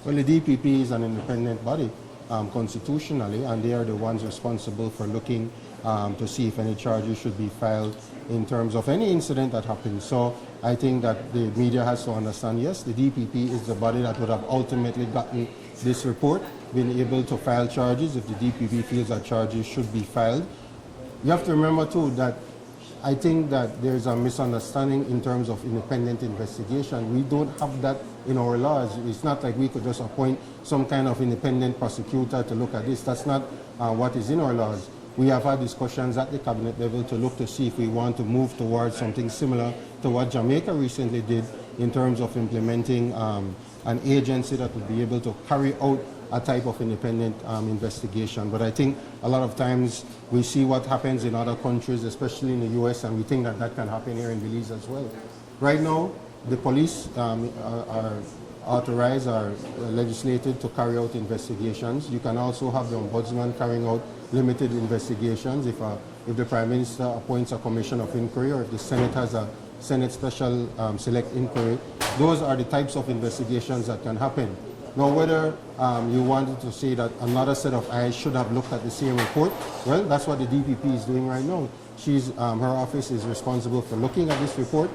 Well, the DPP is an independent body constitutionally, and they are the ones responsible for looking to see if any charges should be filed in terms of any incident that happens. So I think that the media has to understand, yes, the DPP is the body that would have ultimately gotten this report, been able to file charges if the DPP feels that charges should be filed. You have to remember too that I think that there's a misunderstanding in terms of independent investigation. We don't have that in our laws. It's not like we could just appoint some kind of independent prosecutor to look at this. That's not what is in our laws. We have had discussions at the cabinet level to look to see if we want to move towards something similar to what Jamaica recently did in terms of implementing an agency that would be able to carry out a type of independent investigation. But I think a lot of times we see what happens in other countries, especially in the US, and we think that that can happen here in Belize as well. Right now, the police are authorized or legislated to carry out investigations. You can also have the ombudsman carrying out limited investigations if the Prime Minister appoints a commission of inquiry, or if the Senate has a Senate special select inquiry. Those are the types of investigations that can happen. Now, whether you wanted to say that another set of eyes should have looked at the same report, well, that's what the DPP is doing right now. Her office is responsible for looking at this report,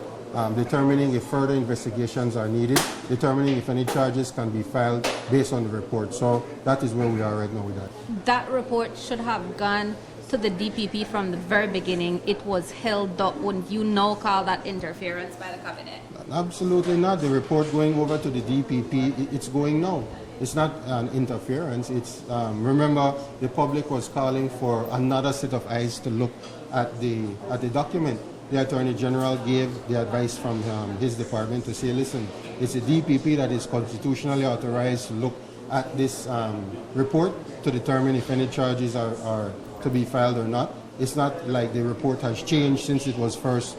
determining if further investigations are needed, determining if any charges can be filed based on the report. So that is where we are right now with that. That report should have gone to the DPP from the very beginning. It was held up. Wouldn't you now call that interference by the cabinet? Absolutely not. The report going over to the DPP, it's going now. It's not an interference. It's remember, the public was calling for another set of eyes to look at the document. The Attorney General gave the advice from his department to say, listen, it's the DPP that is constitutionally authorized to look at this report to determine if any charges are to be filed or not. It's not like the report has changed since it was first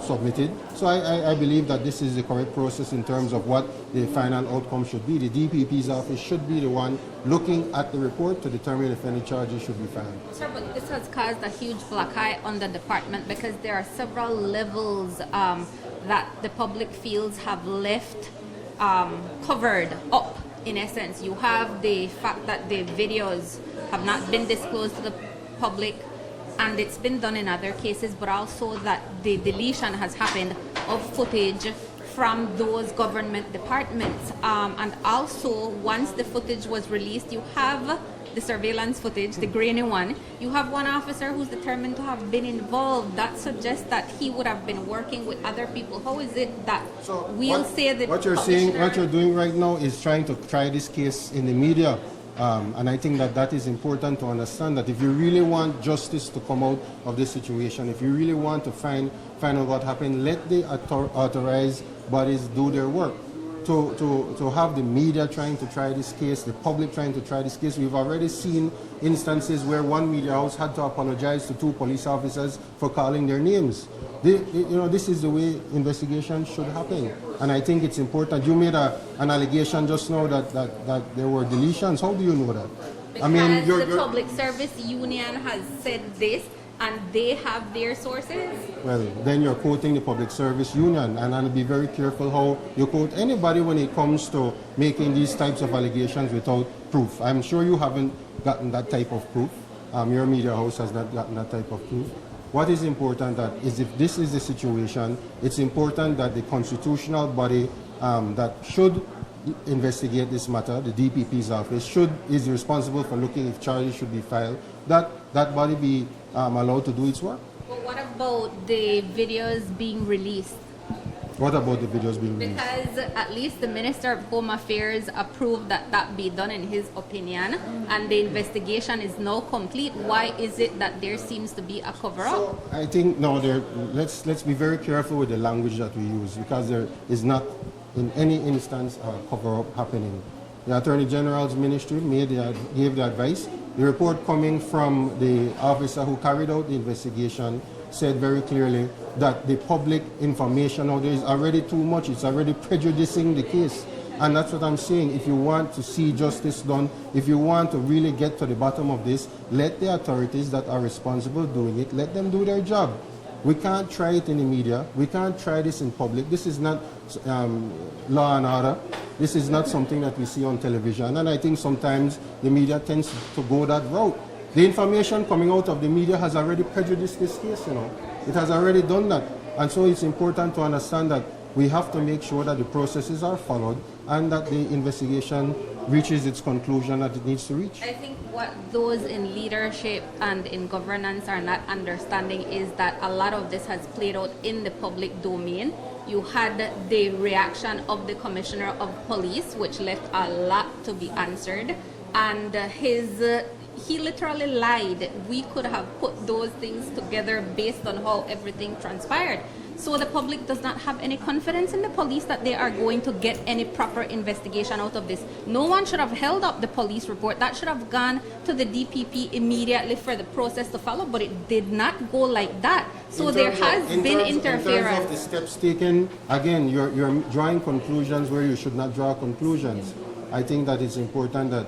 submitted. So I believe that this is the correct process in terms of what the final outcome should be. The DPP's office should be the one looking at the report to determine if any charges should be filed. Sir, but this has caused a huge black eye on the department because there are several levels that the public feels have left covered up. In essence, you have the fact that the videos have not been disclosed to the public, and it's been done in other cases, but also that the deletion has happened of footage from those government departments. And also, once the footage was released, you have the surveillance footage, the grainy one. You have one officer who's determined to have been involved. That suggests that he would have been working with other people. How is it that say that what you're saying, what you're doing right now is trying to try this case in the media? And I think that is important to understand, that if you really want justice to come out of this situation, if you really want to find out what happened, let the authorized bodies do their work. To have the media trying to try this case, the public trying to try this case, we've already seen instances where one media house had to apologize to 2 police officers for calling their names. This is the way investigation should happen. And I think it's important. You made an allegation just now that there were deletions. How do you know that? Because the Public Service Union has said this, and they have their sources? Well, then you're quoting the Public Service Union, and I'll be very careful how you quote anybody when it comes to making these types of allegations without proof. I'm sure you haven't gotten that type of proof. Your media house has not gotten that type of proof. What is important is if this is the situation, it's important that the constitutional body that should investigate this matter, the DPP's office, is responsible for looking if charges should be filed, that body be allowed to do its work. But what about the videos being released? What about the videos being released? Because at least the Minister of Home Affairs approved that be done in his opinion, and the investigation is now complete. Why is it that there seems to be a cover-up? So I think, let's be very careful with the language that we use, because there is not in any instance a cover-up happening. The Attorney General's ministry gave the advice. The report coming from the officer who carried out the investigation said very clearly that the public information out there is already too much. It's already prejudicing the case. And that's what I'm saying. If you want to see justice done, if you want to really get to the bottom of this, let the authorities that are responsible doing it, let them do their job. We can't try it in the media. We can't try this in public. This is not law and order. This is not something that we see on television, and I think sometimes the media tends to go that route. The information coming out of the media has already prejudiced this case, It has already done that. And so it's important to understand that we have to make sure that the processes are followed and that the investigation reaches its conclusion that it needs to reach. I think what those in leadership and in governance are not understanding is that a lot of this has played out in the public domain. You had the reaction of the Commissioner of Police, which left a lot to be answered, and he literally lied. We could have put those things together based on how everything transpired. So the public does not have any confidence in the police that they are going to get any proper investigation out of this. No one should have held up the police report. That should have gone to the DPP immediately for the process to follow, but it did not go like that. So there has been interference. In terms of the steps taken, again, you're drawing conclusions where you should not draw conclusions. I think that it's important that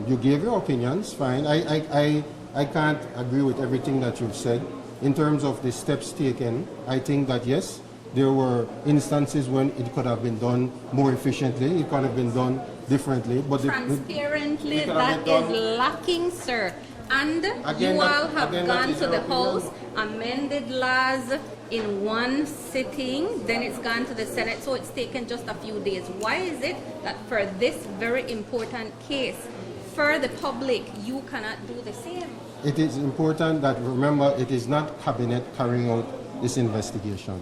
you gave your opinions, fine. I can't agree with everything that you've said. In terms of the steps taken, I think that yes, there were instances when it could have been done more efficiently, it could have been done differently. But transparently, that is lacking, sir. And you all have gone to the House, amended laws in one sitting, then it's gone to the Senate, so it's taken just a few days. Why is it that for this very important case, for the public, you cannot do the same? It is important that, remember, it is not cabinet carrying out this investigation.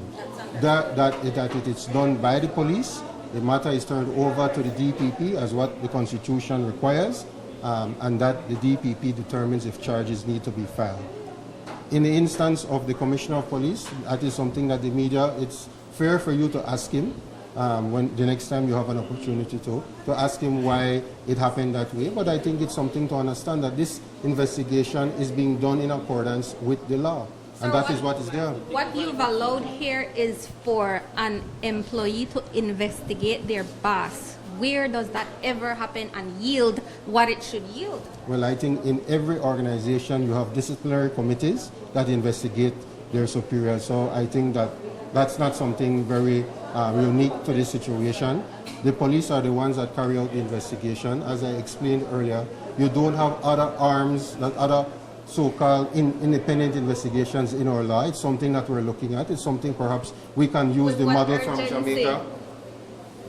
That it is done by the police. The matter is turned over to the DPP as what the Constitution requires, and that the DPP determines if charges need to be filed. In the instance of the Commissioner of Police, that is something that the media, it's fair for you to ask him when the next time you have an opportunity to ask him why it happened that way. But I think it's something to understand that this investigation is being done in accordance with the law. And that is what is there. What you've allowed here is for an employee to investigate their boss. Where does that ever happen and yield what it should yield? Well, I think in every organization you have disciplinary committees that investigate their superiors. So I think that that's not something very unique to this situation. The police are the ones that carry out the investigation. As I explained earlier, you don't have other arms, that other so-called independent investigations in our law. It's something that we're looking at. It's something perhaps we can use the model from Jamaica.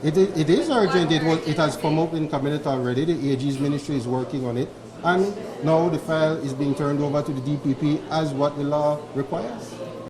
It is urgent. It has come up in cabinet already. The AG's ministry is working on it. And now the file is being turned over to the DPP as what the law requires.